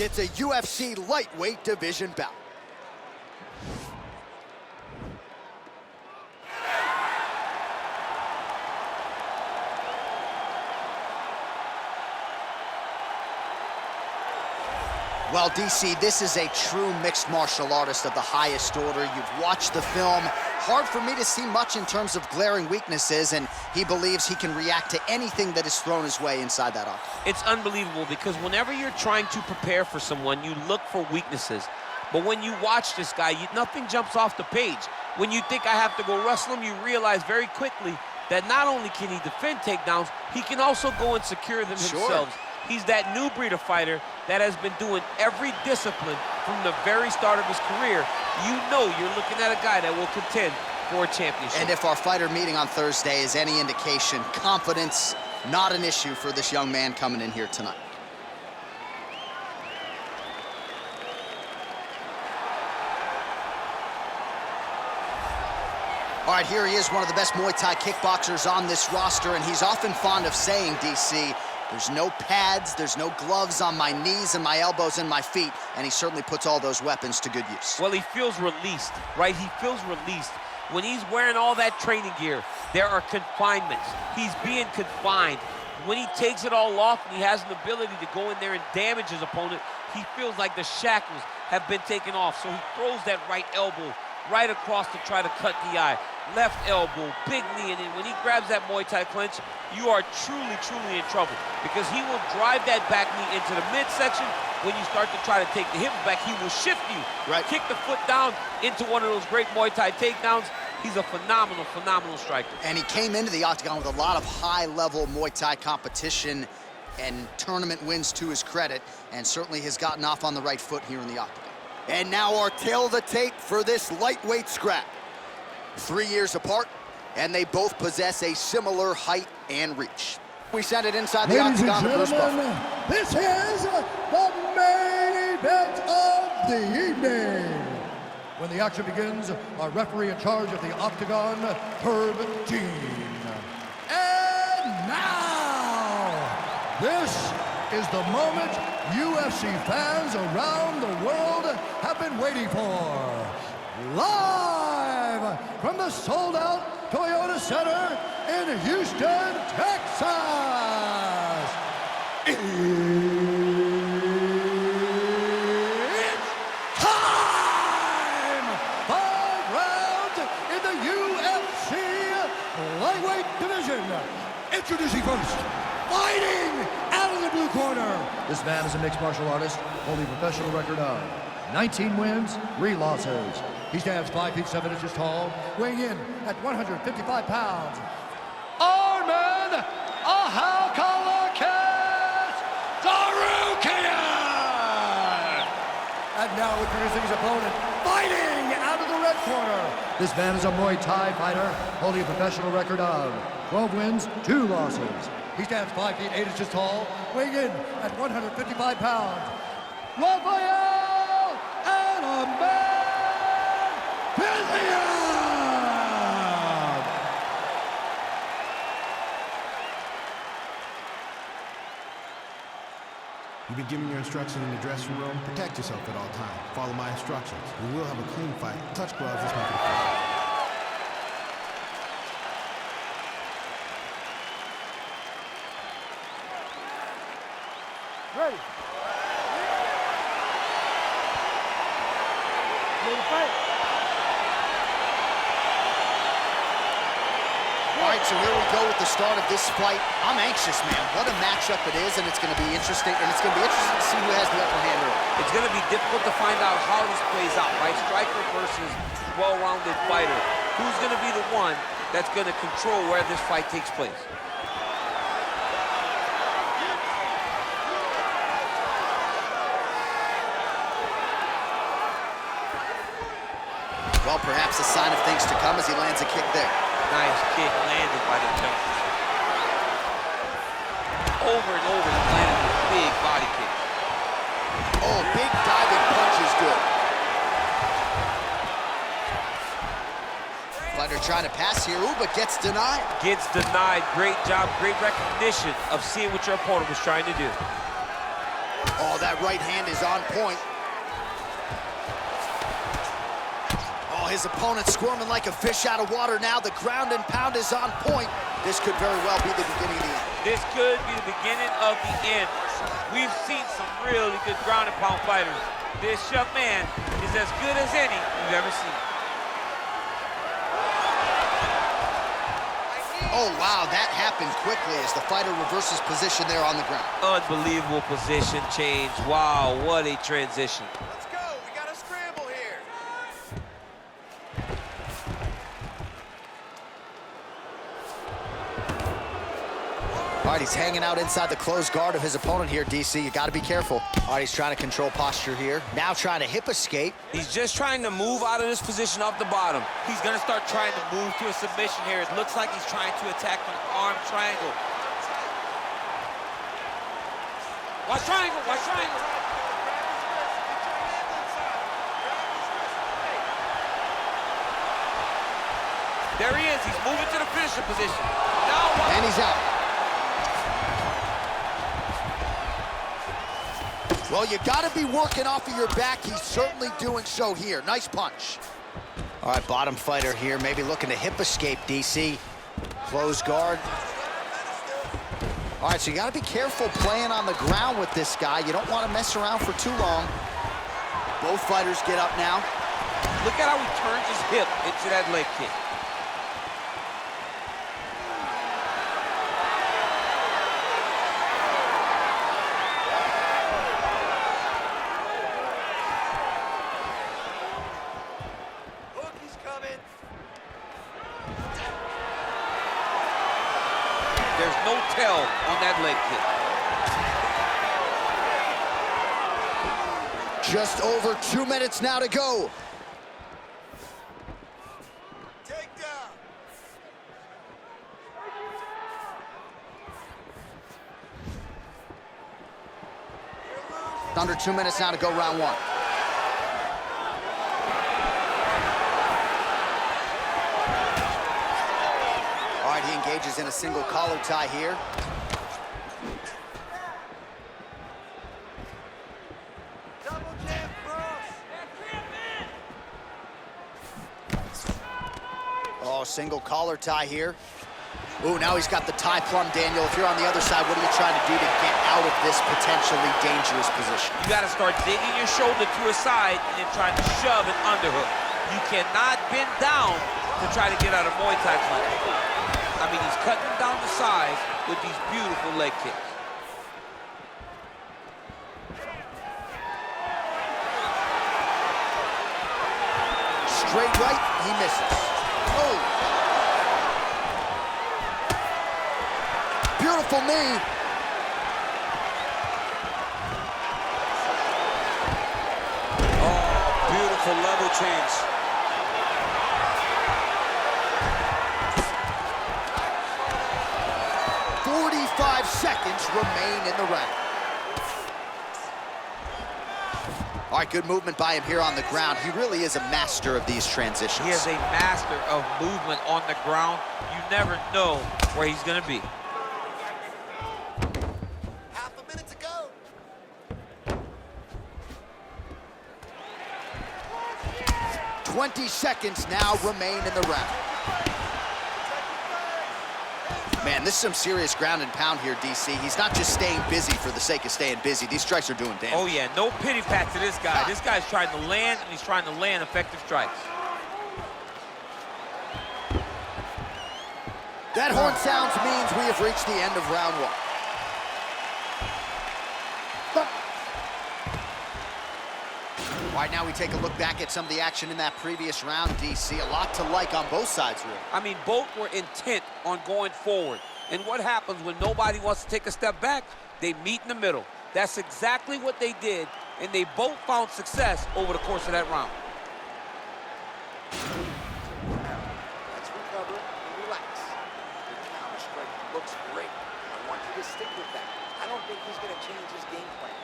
It's a UFC lightweight division bout. Well, DC, this is a true mixed martial artist of the highest order. You've watched the film. Hard for me to see much in terms of glaring weaknesses, and he believes he can react to anything that is thrown his way inside that octagon. It's unbelievable because whenever you're trying to prepare for someone, you look for weaknesses. But when you watch this guy, nothing jumps off the page. When you think I have to go wrestle him, you realize very quickly that not only can he defend takedowns, he can also go and secure them himself. He's that new breed of fighter that has been doing every discipline from the very start of his career. You know you're looking at a guy that will contend for a championship. And if our fighter meeting on Thursday is any indication, confidence not an issue for this young man coming in here tonight. All right, here he is, one of the best Muay Thai kickboxers on this roster, and he's often fond of saying, DC, there's no pads, there's no gloves on my knees and my elbows and my feet, and he certainly puts all those weapons to good use. Well, he feels released, right? He feels released. When he's wearing all that training gear, there are confinements. He's being confined. When he takes it all off and he has an ability to go in there and damage his opponent, he feels like the shackles have been taken off. So he throws that right elbow right across to try to cut the eye. Left elbow, big knee, and then when he grabs that Muay Thai clinch, you are truly, truly in trouble because he will drive that back knee into the midsection. When you start to try to take the hips back, he will shift you, kick the foot down into one of those great Muay Thai takedowns. He's a phenomenal, phenomenal striker. And he came into the octagon with a lot of high-level Muay Thai competition and tournament wins to his credit, and certainly has gotten off on the right foot here in the octagon. And now our tail of the tape for this lightweight scrap. 3 years apart, and they both possess a similar height and reach. We send it inside the octagon to Bruce Buffer. This is the main event of the evening. When the action begins, our referee in charge of the octagon, Herb Dean. And now, this is the moment UFC fans around the world have been waiting for. Live from the sold-out Toyota Center in Houston, Texas. It's time! 5 rounds in the UFC lightweight division. Introducing first, fighting out of the blue corner. This man is a mixed martial artist, holding a professional record of 19 wins, 3 losses. He stands 5 feet 7 inches tall, weighing in at 155 pounds. Arman Tsarukyan! And now introducing his opponent, fighting out of the red corner. This man is a Muay Thai fighter, holding a professional record of 12 wins, 2 losses. He stands 5 feet 8 inches tall, weighing in at 155 pounds. Rafael and Arman! Fiziev! You've been giving your instructions in the dressing room. Protect yourself at all times. Follow my instructions. We will have a clean fight. Touch gloves. Let's make it a fight. Ready. Ready to fight. All right, so here we go with the start of this fight. I'm anxious, man. What a matchup it is, and it's going to be interesting. And it's going to be interesting to see who has the upper hand early. It's going to be difficult to find out how this plays out, right? Striker versus well-rounded fighter. Who's going to be the one that's going to control where this fight takes place? Well, perhaps a sign of things to come as he lands a kick there. Nice kick landed by the jump. Over and over, he landed a big body kick. Oh, big diving punch is good. Fighter trying to pass here, ooh, but gets denied. Gets denied. Great job, great recognition of seeing what your opponent was trying to do. Oh, that right hand is on point. Oh, his opponent squirming like a fish out of water now. The ground and pound is on point. This could very well be the beginning of the end. This could be the beginning of the end. We've seen some really good ground and pound fighters. This young man is as good as any we've ever seen. Oh, wow, that happened quickly as the fighter reverses position there on the ground. Unbelievable position change. Wow, what a transition. Let's go. We got a scramble here. All right, he's hanging out inside the closed guard of his opponent here, DC. You got to be careful. All right, he's trying to control posture here. Now trying to hip escape. He's just trying to move out of this position off the bottom. He's gonna start trying to move to a submission here. It looks like he's trying to attack an arm triangle. Watch triangle, watch triangle. There he is, he's moving to the finisher position. Now, And he's out. Well, you got to be working off of your back. He's certainly doing so here. Nice punch. All right, bottom fighter here, maybe looking to hip escape, DC. Close guard. All right, so you got to be careful playing on the ground with this guy. You don't want to mess around for too long. Both fighters get up now. look at how he turns his hip into that leg kick. There's no tell on that leg kick. Just over 2 minutes now to go. Takedown. Under 2 minutes now to go, round one. All right, he engages in a single collar tie here. Double jab cross. Oh, single collar tie here. Ooh, now he's got the tie plum, Daniel. If you're on the other side, what are you trying to do to get out of this potentially dangerous position? You got to start digging your shoulder to a side and then trying to shove an underhook. You cannot bend down to try to get out of Muay Thai punch. I mean, he's cutting down the sides with these beautiful leg kicks. Straight right, he misses. Oh! Beautiful knee. Oh, beautiful level change. .45 seconds remain in the round. All right, good movement by him here on the ground. He really is a master of these transitions. He is a master of movement on the ground. You never know where he's going to be. Half a minute to go. 20 seconds now remain in the round. Man, this is some serious ground and pound here, DC. He's not just staying busy for the sake of staying busy. These strikes are doing damage. Oh, yeah, no pity pat to this guy. This guy's trying to land, and he's trying to land effective strikes. That horn sounds means we have reached the end of round one. All right, now we take a look back at some of the action in that previous round, DC. A lot to like on both sides, really. I mean, both were intent on going forward. And what happens when nobody wants to take a step back? They meet in the middle. That's exactly what they did, and they both found success over the course of that round. Let's recover and relax. The counter strike looks great. I want you to stick with that. I don't think he's going to change his game plan.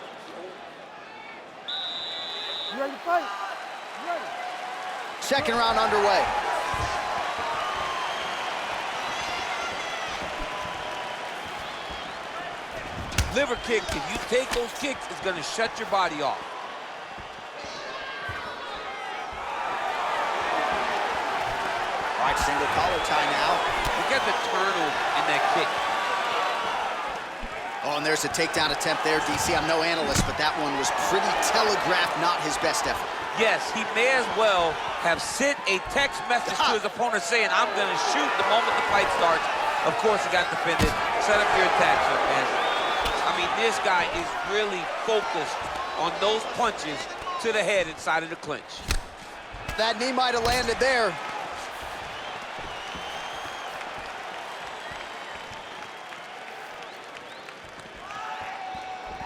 You ready to fight? You ready? Second round underway. liver kick, if you take those kicks, it's gonna shut your body off. All right, single collar tie now. Look at the turtle in that kick. Oh, and there's a takedown attempt there, DC. I'm no analyst, but that one was pretty telegraphed, not his best effort. Yes, he may as well have sent a text message to his opponent saying, I'm gonna shoot the moment the fight starts. Of course, he got defended. Set up your attacks, man. I mean, this guy is really focused on those punches to the head inside of the clinch. That knee might have landed there.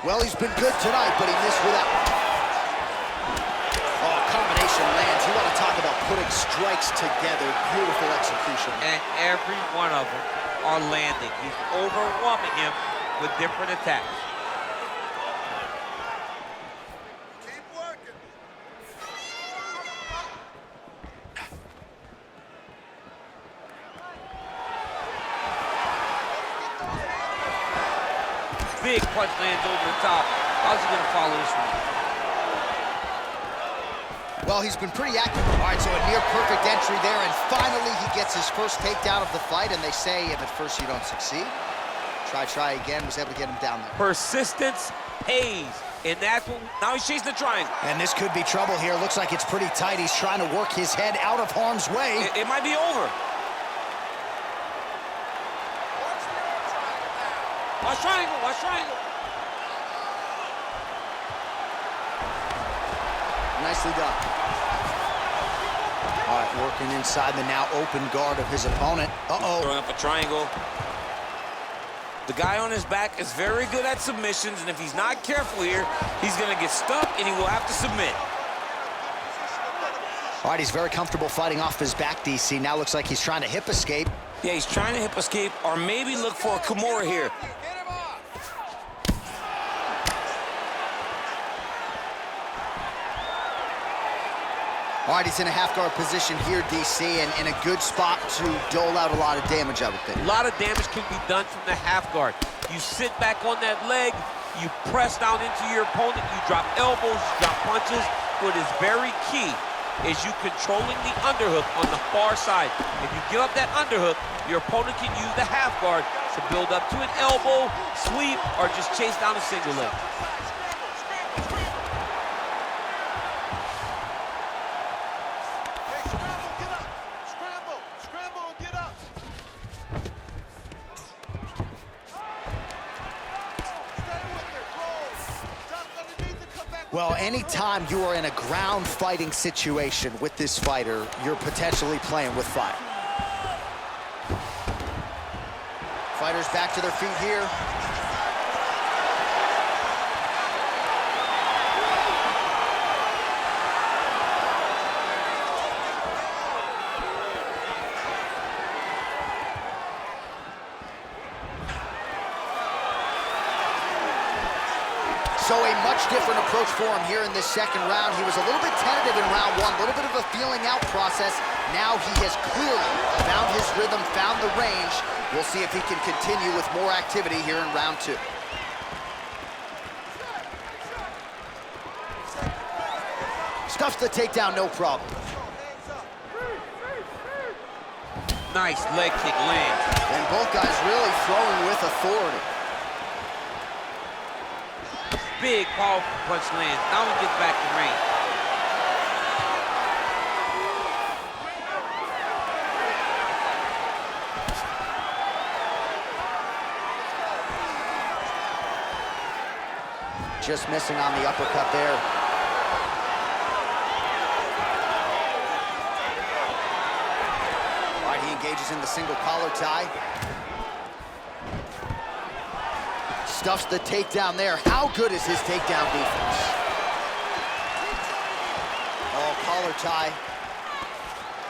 Well, he's been good tonight, but he missed with that one. Oh, combination lands. You want to talk about putting strikes together. Beautiful execution. And every one of them are landing. He's overwhelming him with different attacks. Keep working. Big punch lands over the top. How's he gonna follow this one? Well, he's been pretty active. All right, so a near-perfect entry there, and finally he gets his first takedown of the fight, and they say if at first you don't succeed, try again, was able to get him down there. Persistence pays, and that's what, now he's chasing the triangle. And this could be trouble here. Looks like it's pretty tight. He's trying to work his head out of harm's way. It might be over. Watch triangle, watch triangle. Nicely done. All right, working inside the now open guard of his opponent. Throwing up a triangle. The guy on his back is very good at submissions, and if he's not careful here, he's gonna get stuck and he will have to submit. All right, he's very comfortable fighting off his back, DC. Now looks like he's trying to hip escape. Yeah, he's trying to hip escape or maybe look for a Kimura here. All right, he's in a half-guard position here, DC, and in a good spot to dole out a lot of damage, I would think. A lot of damage can be done from the half guard. You sit back on that leg, you press down into your opponent, you drop elbows, you drop punches. What is very key is you controlling the underhook on the far side. If you give up that underhook, your opponent can use the half guard to build up to an elbow, sweep, or just chase down a single leg. Well, anytime you are in a ground fighting situation with this fighter, you're potentially playing with fire. Fighters back to their feet here. So a much different approach for him here in this second round. He was a little bit tentative in round one, a little bit of a feeling out process. Now he has clearly found his rhythm, found the range. We'll see if he can continue with more activity here in round two. Stuffs the takedown, no problem. Nice leg kick lands. And both guys really throwing with authority. Big, powerful punch lands. Now he gets back to range. Just missing on the uppercut there. All right, he engages in the single collar tie. Stuffs the takedown there. How good is his takedown defense? Oh, collar tie.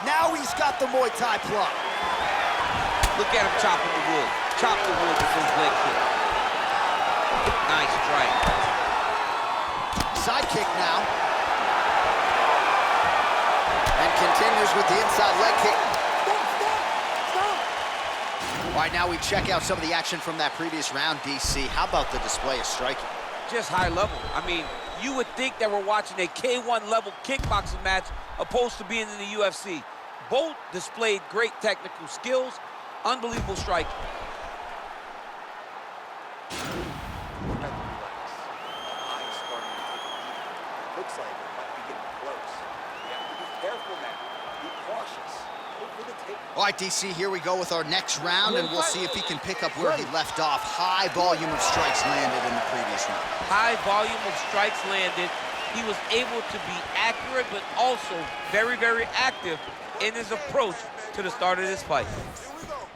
Now he's got the Muay Thai plug. Look at him chopping the wood. Chop the wood with his leg kick. Nice strike. Side kick now. And continues with the inside leg kick. All right, now we check out some of the action from that previous round, DC. How about the display of striking? Just high level. I mean, you would think that we're watching a K1 level kickboxing match opposed to being in the UFC. Both displayed great technical skills, unbelievable striking. Looks like it might be getting close. You have to be careful now. Be cautious. Look for the take. All right, DC, here we go with our next round, and we'll see if he can pick up where he left off. High volume of strikes landed in the previous round. High volume of strikes landed. He was able to be accurate, but also very, very active in his approach to the start of this fight. Here we go.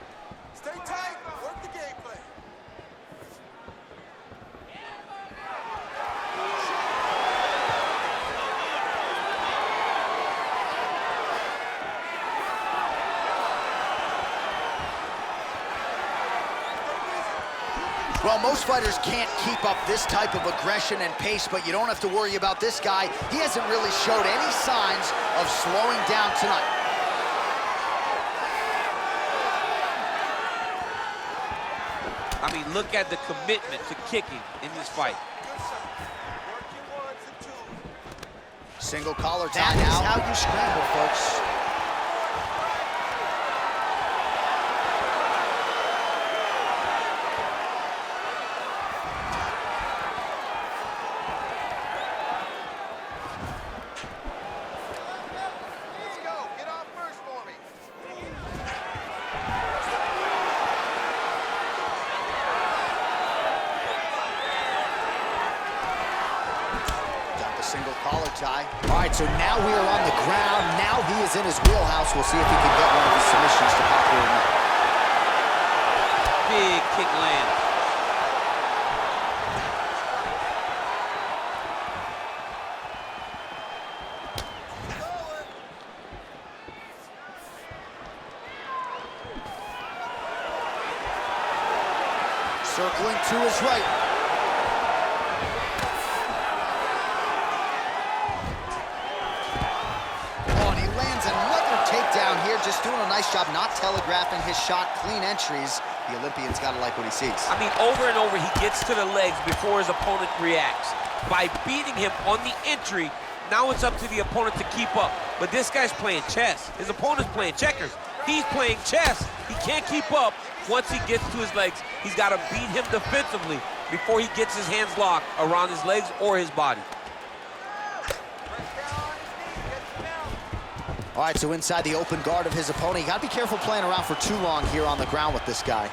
Stay tight. Work the game plan. Well, most fighters can't keep up this type of aggression and pace, but you don't have to worry about this guy. He hasn't really showed any signs of slowing down tonight. I mean, look at the commitment to kicking in this fight. Single collar tie now. That is how you scramble, folks. Single collar tie. All right, so now we are on the ground. Now he is in his wheelhouse. We'll see if he can get one of his submissions to pop here tonight. Big kick land. Circling to his right. Down here, just doing a nice job not telegraphing his shot. Clean entries. The Olympian's got to like what he sees. I mean, over and over, he gets to the legs before his opponent reacts. By beating him on the entry, now it's up to the opponent to keep up. But this guy's playing chess. His opponent's playing checkers. He's playing chess. He can't keep up. Once he gets to his legs, he's got to beat him defensively before he gets his hands locked around his legs or his body. All right, so inside the open guard of his opponent. You got to be careful playing around for too long here on the ground with this guy.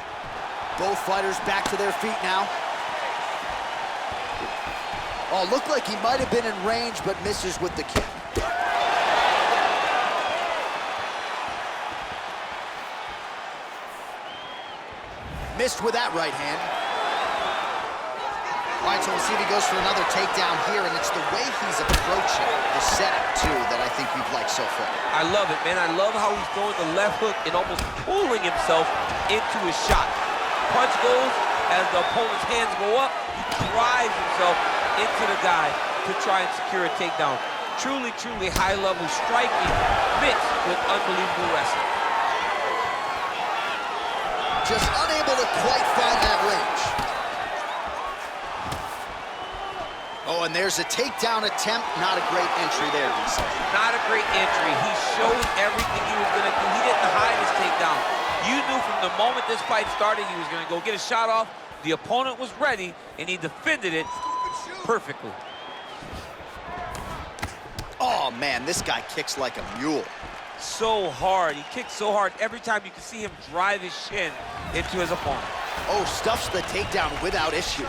Both fighters back to their feet now. Oh, looked like he might have been in range, but misses with the kick. Missed with that right hand. All right, so we'll see if he goes for another takedown here, and it's the way he's approaching the setup, too, that I think you've liked so far. I love it, man. I love how he's throwing the left hook and almost pulling himself into his shot. Punch goes, as the opponent's hands go up, he drives himself into the guy to try and secure a takedown. Truly, truly high-level striking mixed with unbelievable wrestling. Just unable to quite find that range. Oh, and there's a takedown attempt. Not a great entry there, DC. Not a great entry. He showed everything he was going to do. He didn't hide his takedown. You knew from the moment this fight started he was going to go get a shot off. The opponent was ready, and he defended it perfectly. Oh, man, this guy kicks like a mule. So hard. He kicks so hard. Every time you can see him drive his shin into his opponent. Oh, stuffs the takedown without issue.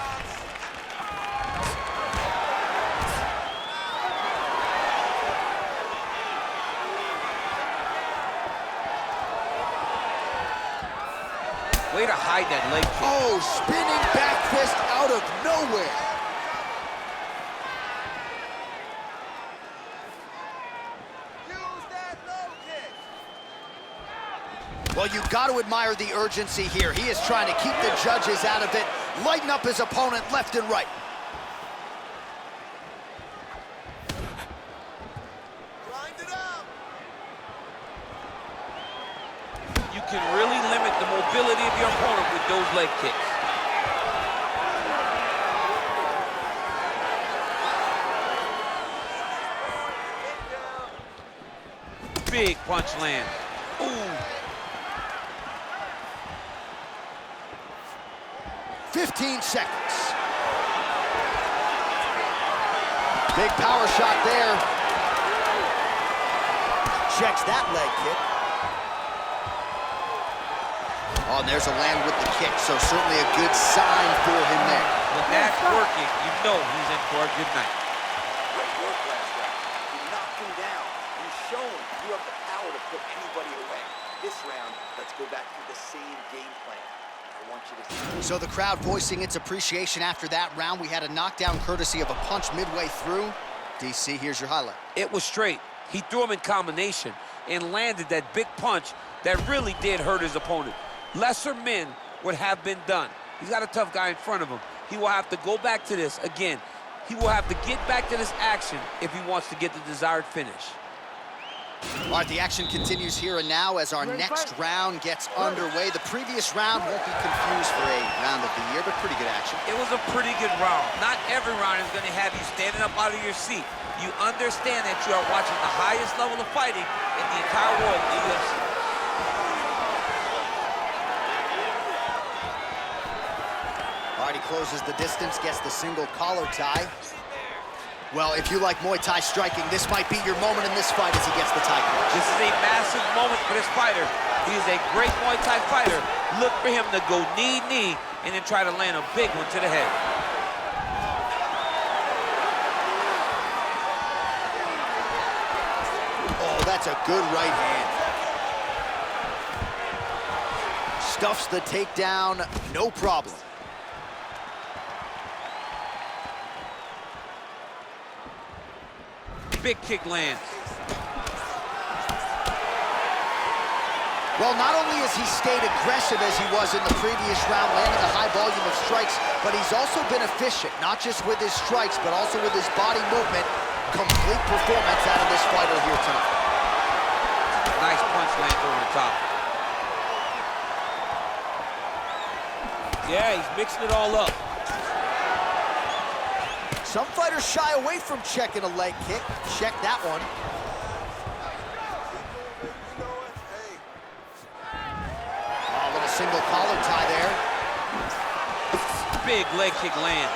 Way to hide that leg kick. Oh, spinning back fist out of nowhere. Use that low kick. Well, you got to admire the urgency here. He is trying to keep the judges out of it, lighten up his opponent left and right. Grind it out. You can really limit the mobility of your opponent with those leg kicks. Big punch lands. Ooh. 15 seconds. Big power shot there. Checks that leg kick. Oh, and there's a land with the kick, so certainly a good sign for him there. When that's working, you know he's in for a good night. Great work last round. You knocked him down. You've shown you have the power to put anybody away. This round, let's go back to the same game plan. I want you to see. So the crowd voicing its appreciation after that round. We had a knockdown courtesy of a punch midway through. DC, here's your highlight. It was straight. He threw him in combination and landed that big punch that really did hurt his opponent. Lesser men would have been done. He's got a tough guy in front of him. He will have to go back to this again. He will have to get back to this action if he wants to get the desired finish. All right, the action continues here and now as our next round gets underway. The previous round won't be confused for a round of the year, but pretty good action. It was a pretty good round. Not every round is going to have you standing up out of your seat. You understand that you are watching the highest level of fighting in the entire world, the UFC. All right, he closes the distance, gets the single collar tie. Well, if you like Muay Thai striking, this might be your moment in this fight as he gets the tie punch. This is a massive moment for this fighter. He is a great Muay Thai fighter. Look for him to go knee, and then try to land a big one to the head. Oh, that's a good right hand. Stuffs the takedown, no problem. Big kick lands. Well, not only has he stayed aggressive as he was in the previous round, landing a high volume of strikes, but he's also been efficient, not just with his strikes, but also with his body movement. Complete performance out of this fighter here tonight. Nice punch lands over the top. Yeah, he's mixing it all up. Some fighters shy away from checking a leg kick. Check that one. Oh, a little single collar tie there. Big leg kick lands.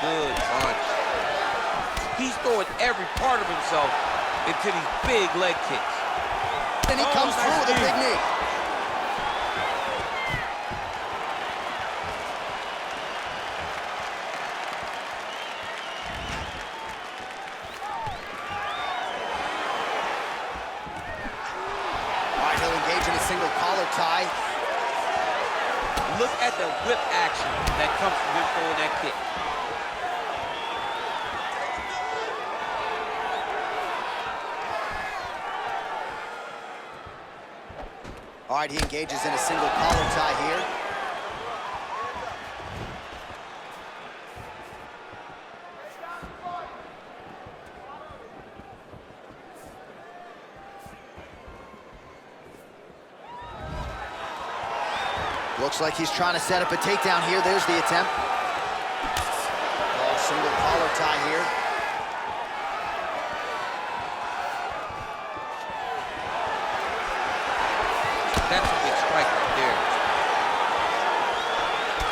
Good punch. He's throwing every part of himself into these big leg kicks. And he comes through with a big knee. Single collar tie. Look at the whip action that comes from him throwing that kick. All right, he engages in a single collar tie here. Looks like he's trying to set up a takedown here. There's the attempt. Oh, single collar tie here. That's a big strike right there.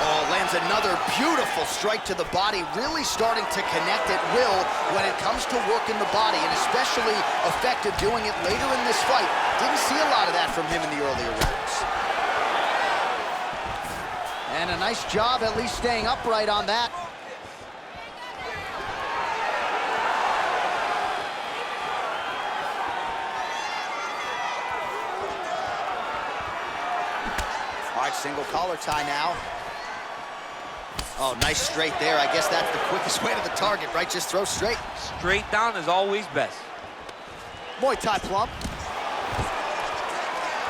Oh, lands another beautiful strike to the body, really starting to connect at will when it comes to working the body, and especially effective doing it later in this fight. Didn't see a lot of that from him in the earlier rounds. And a nice job at least staying upright on that. All right, single collar tie now. Oh, nice straight there. I guess that's the quickest way to the target, right? Just throw straight. Straight down is always best. Muay Thai plump.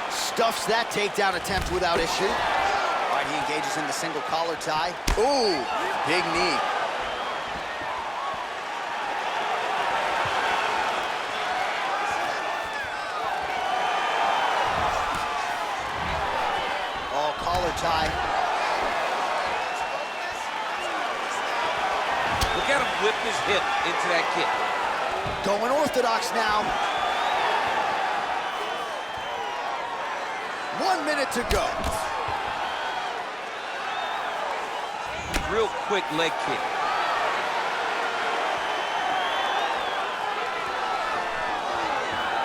Stuffs that takedown attempt without issue. All right, he engages in the single collar tie. Ooh, big knee. high. Look at him whip his hip into that kick. Going orthodox now. 1 minute to go. Real quick leg kick.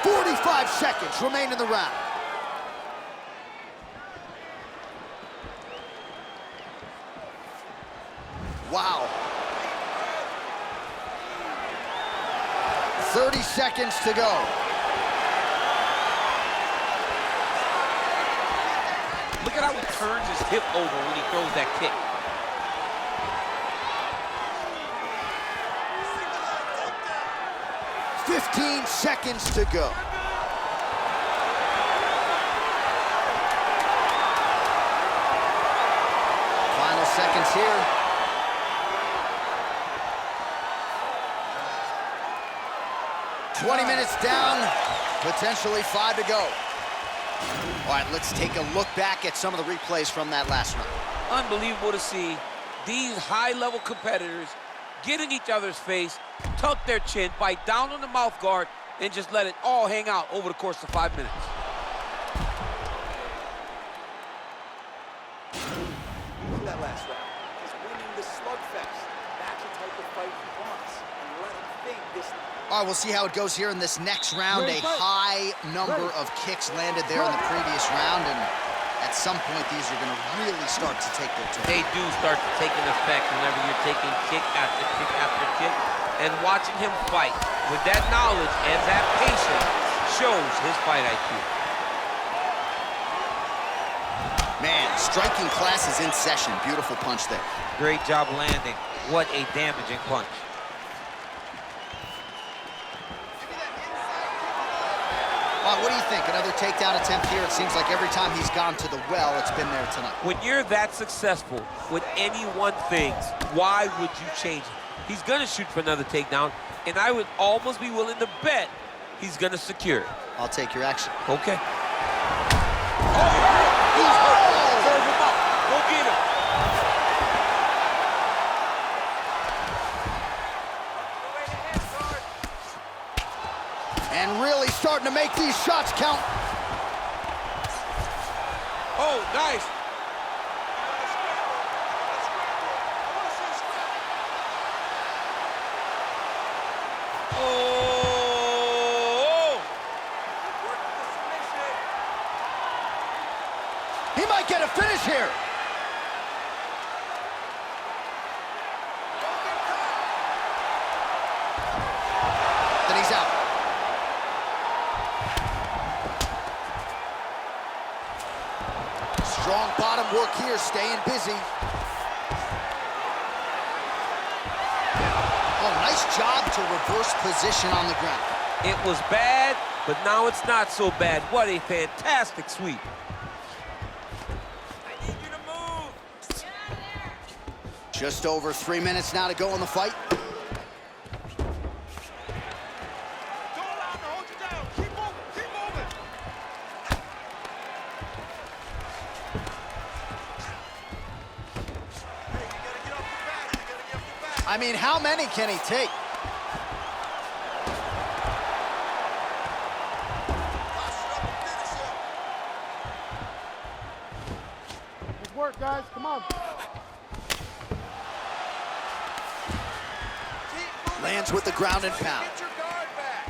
"45 seconds remain in the round." Wow. 30 seconds to go. Look at how he turns his hip over when he throws that kick. "15 seconds to go." Final seconds here. "20 minutes down, potentially 5 to go." All right, let's take a look back at some of the replays from that last round. Unbelievable to see these high-level competitors get in each other's face, tuck their chin, bite down on the mouth guard, and just let it all hang out over the course of 5 minutes. That last round is winning the slugfest. That's the type of fight he wants. And let him think this. All right, we'll see how it goes here in this next round. A high number of kicks landed there in the previous round, and at some point, these are going to really start to take their toll. They do start to take an effect whenever you're taking kick after kick after kick. And watching him fight with that knowledge and that patience shows his fight IQ. Man, striking class is in session. Beautiful punch there. Great job landing. What a damaging punch. What do you think? Another takedown attempt here? It seems like every time he's gone to the well, it's been there tonight. When you're that successful with any one thing, why would you change it? He's going to shoot for another takedown, and I would almost be willing to bet he's going to secure it. I'll take your action. Okay. Oh! He's hurt. Serve him up. Go get him. And really starting to make these shots count. Oh, nice. Oh! He might get a finish here. Then he's out. Strong bottom work here, staying busy. Oh, nice job to reverse position on the ground. It was bad, but now it's not so bad. What a fantastic sweep. I need you to move. Get out of there. Just over 3 minutes now to go in the fight. Don't allow him to hold you down. Keep moving. Keep moving. Hey, you gotta get off your back. You gotta get off your back. I mean, how many can he take? Good work, guys. Come on. Lands with the ground and pound. Get your guard back.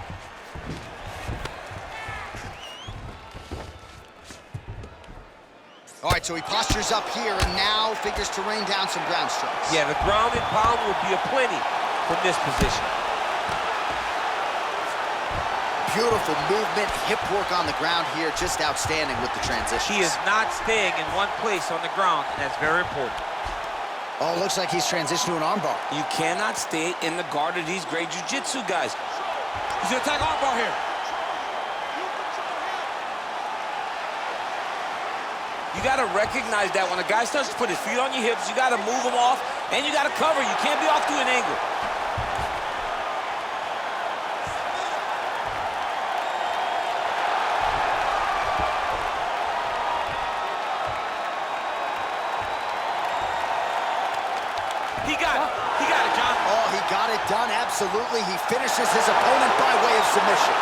All right, so he postures up here and now figures to rain down some ground strikes. Yeah, the ground and pound will be aplenty from this position. Beautiful movement, hip work on the ground here, just outstanding with the transitions. He is not staying in one place on the ground, and that's very important. Oh, looks like he's transitioned to an armbar. You cannot stay in the guard of these great jiu-jitsu guys. He's gonna attack armbar here. You gotta recognize that when a guy starts to put his feet on your hips, you gotta move him off, and you gotta cover. You can't be off to an angle. He got it. He got it, John. Oh, he got it done, absolutely. He finishes his opponent by way of submission.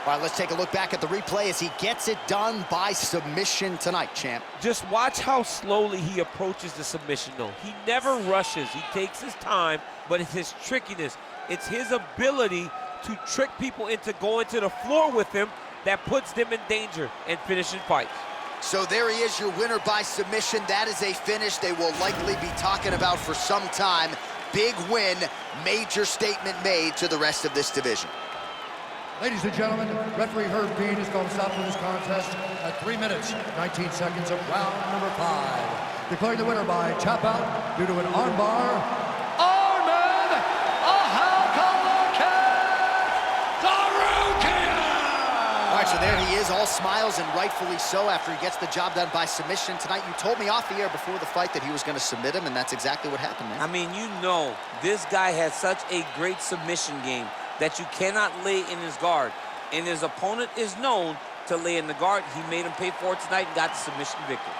All right, let's take a look back at the replay as he gets it done by submission tonight, champ. Just watch how slowly he approaches the submission, though. He never rushes. He takes his time, but it's his trickiness. It's his ability to trick people into going to the floor with him that puts them in danger and finishing fights. So there he is, your winner by submission. That is a finish they will likely be talking about for some time. Big win, major statement made to the rest of this division. Ladies and gentlemen, referee Herb Dean is going to stop with this contest at 3 minutes, 19 seconds of round number 5. Declaring the winner by tap out due to an armbar, Arman Tsarukyan! All right, so there he is, all smiles and rightfully so after he gets the job done by submission tonight. You told me off the air before the fight that he was going to submit him, and that's exactly what happened, man. I mean, you know, this guy has such a great submission game that you cannot lay in his guard. And his opponent is known to lay in the guard. He made him pay for it tonight and got the submission victory.